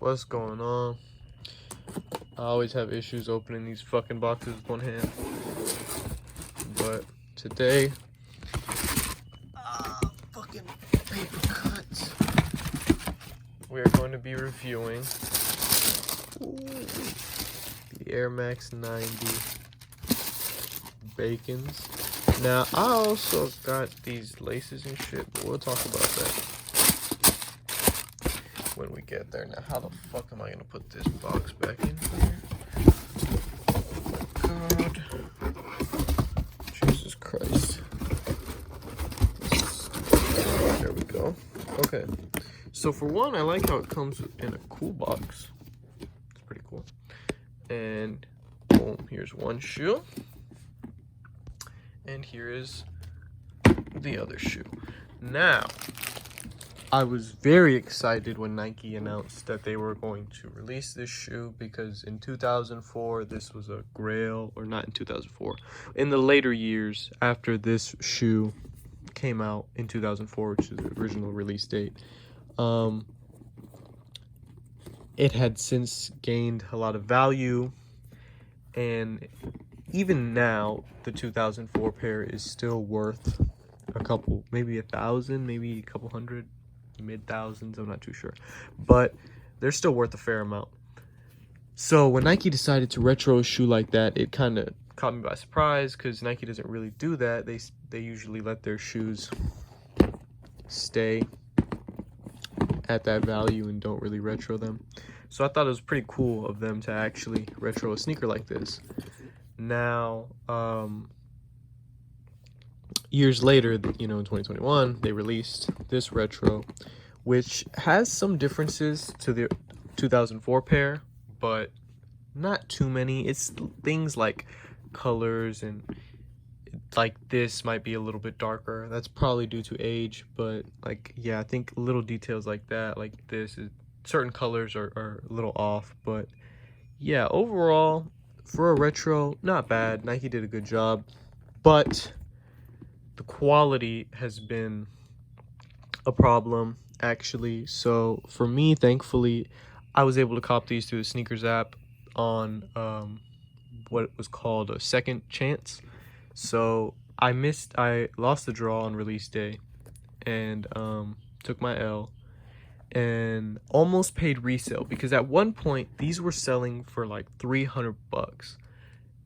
What's going on? I always have issues opening these fucking boxes with one hand. But today, fucking paper cuts. We are going to be reviewing the Air Max 90 Bacons. Now, I also got these laces and shit, but we'll talk about that when we get there. Now, how the fuck am I gonna put this box back in here? Oh my god. Jesus Christ. There we go. Okay. So for one, I like how it comes in a cool box. It's pretty cool. And boom, here's one shoe. And here is the other shoe. Now, I was very excited when Nike announced that they were going to release this shoe because in 2004, this was a grail, or not in 2004, in the later years after this shoe came out in 2004, which is the original release date, it had since gained a lot of value, and even now, the 2004 pair is still worth a couple, maybe 1,000, maybe a couple hundred, mid-thousands, I'm not too sure, but they're still worth a fair amount. So when Nike decided to retro a shoe like that, it kind of caught me by surprise because Nike doesn't really do that. They usually let their shoes stay at that value and don't really retro them. So I thought it was pretty cool of them to actually retro a sneaker like this. Now, years later, you know, in 2021, they released this retro, which has some differences to the 2004 pair, but not too many. It's things like colors, and like this might be a little bit darker. That's probably due to age, but like, yeah, I think little details like that, like this, is certain colors are a little off, but yeah, overall, for a retro, not bad. Nike did a good job, but the quality has been a problem, actually. So for me, thankfully, I was able to cop these through the Sneakers app on what was called a second chance. So I lost the draw on release day, and took my L and almost paid resale, because at one point these were selling for like 300 bucks.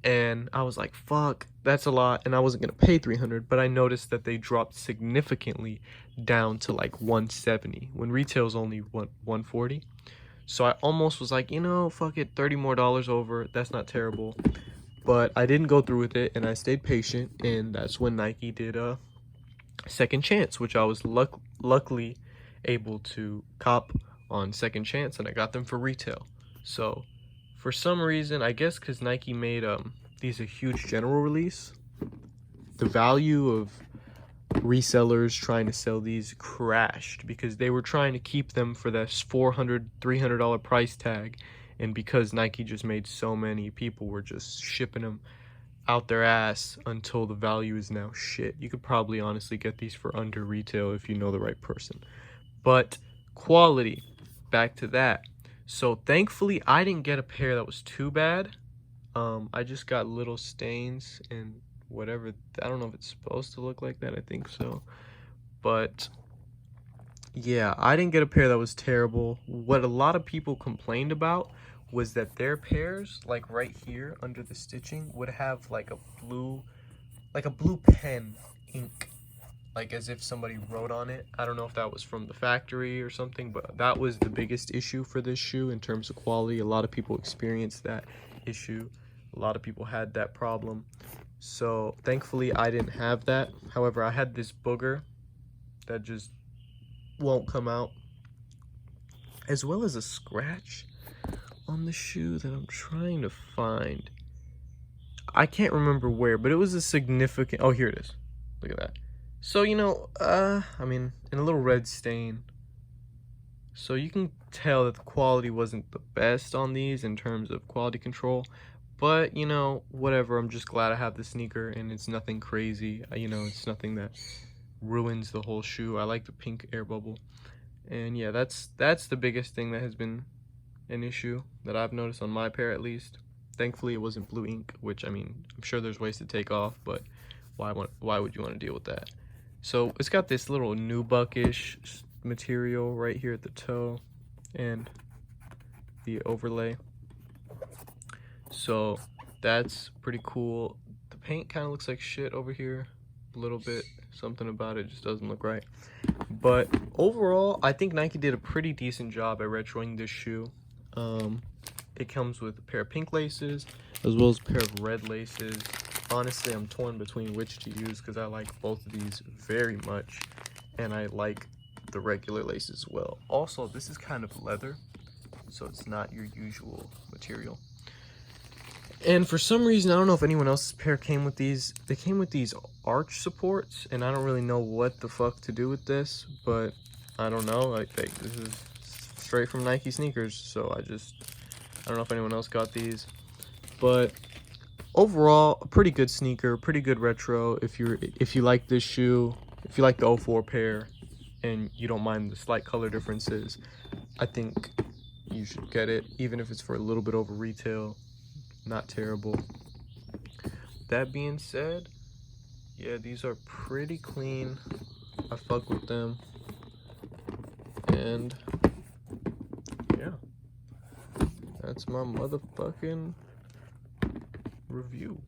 And I was like, fuck, that's a lot, and I wasn't gonna pay 300, but I noticed that they dropped significantly down to like 170 when retail's only 140. So I almost was like, you know, fuck it, $30 more over, that's not terrible. But I didn't go through with it, and I stayed patient, and that's when Nike did a second chance, which I was luckily able to cop on second chance, and I got them for retail. So for some reason, I guess because Nike made these a huge general release, the value of resellers trying to sell these crashed, because they were trying to keep them for that $400, $300 price tag, and because Nike just made so many, people were just shipping them out their ass until the value is now shit. You could probably honestly get these for under retail if you know the right person. But quality, back to that. So thankfully, I didn't get a pair that was too bad. I just got little stains and whatever. I don't know if it's supposed to look like that. I think so. But yeah, I didn't get a pair that was terrible. What a lot of people complained about was that their pairs, like right here under the stitching, would have like a blue pen ink, like as if somebody wrote on it. I don't know if that was from the factory or something, but that was the biggest issue for this shoe in terms of quality. A lot of people experienced that issue. A lot of people had that problem. So thankfully I didn't have that. However, I had this booger that just won't come out, as well as a scratch on the shoe that I'm trying to find. I can't remember where, but it was a significant... Oh, here it is. Look at that. So, you know, I mean, in a little red stain. So you can tell that the quality wasn't the best on these in terms of quality control. But, you know, whatever. I'm just glad I have the sneaker, and it's nothing crazy. You know, it's nothing that ruins the whole shoe. I like the pink air bubble. And yeah, that's the biggest thing that has been an issue that I've noticed on my pair at least. Thankfully, it wasn't blue ink, which I mean, I'm sure there's ways to take off, but why would you want to deal with that? So it's got this little nubuck-ish material right here at the toe and the overlay. So that's pretty cool. The paint kind of looks like shit over here a little bit. Something about it just doesn't look right. But overall, I think Nike did a pretty decent job at retroing this shoe. It comes with a pair of pink laces as well as a pair of red laces. Honestly, I'm torn between which to use because I like both of these very much, and I like the regular laces as well. Also, this is kind of leather, so it's not your usual material. And for some reason, I don't know if anyone else's pair came with these. They came with these arch supports, and I don't really know what the fuck to do with this, but I don't know. Like this is straight from Nike sneakers, so I don't know if anyone else got these. But overall, a pretty good sneaker, pretty good retro. If you like this shoe, if you like the 04 pair, and you don't mind the slight color differences, I think you should get it, even if it's for a little bit over retail. Not terrible. That being said, yeah, these are pretty clean. I fuck with them. And yeah, that's my motherfucking review.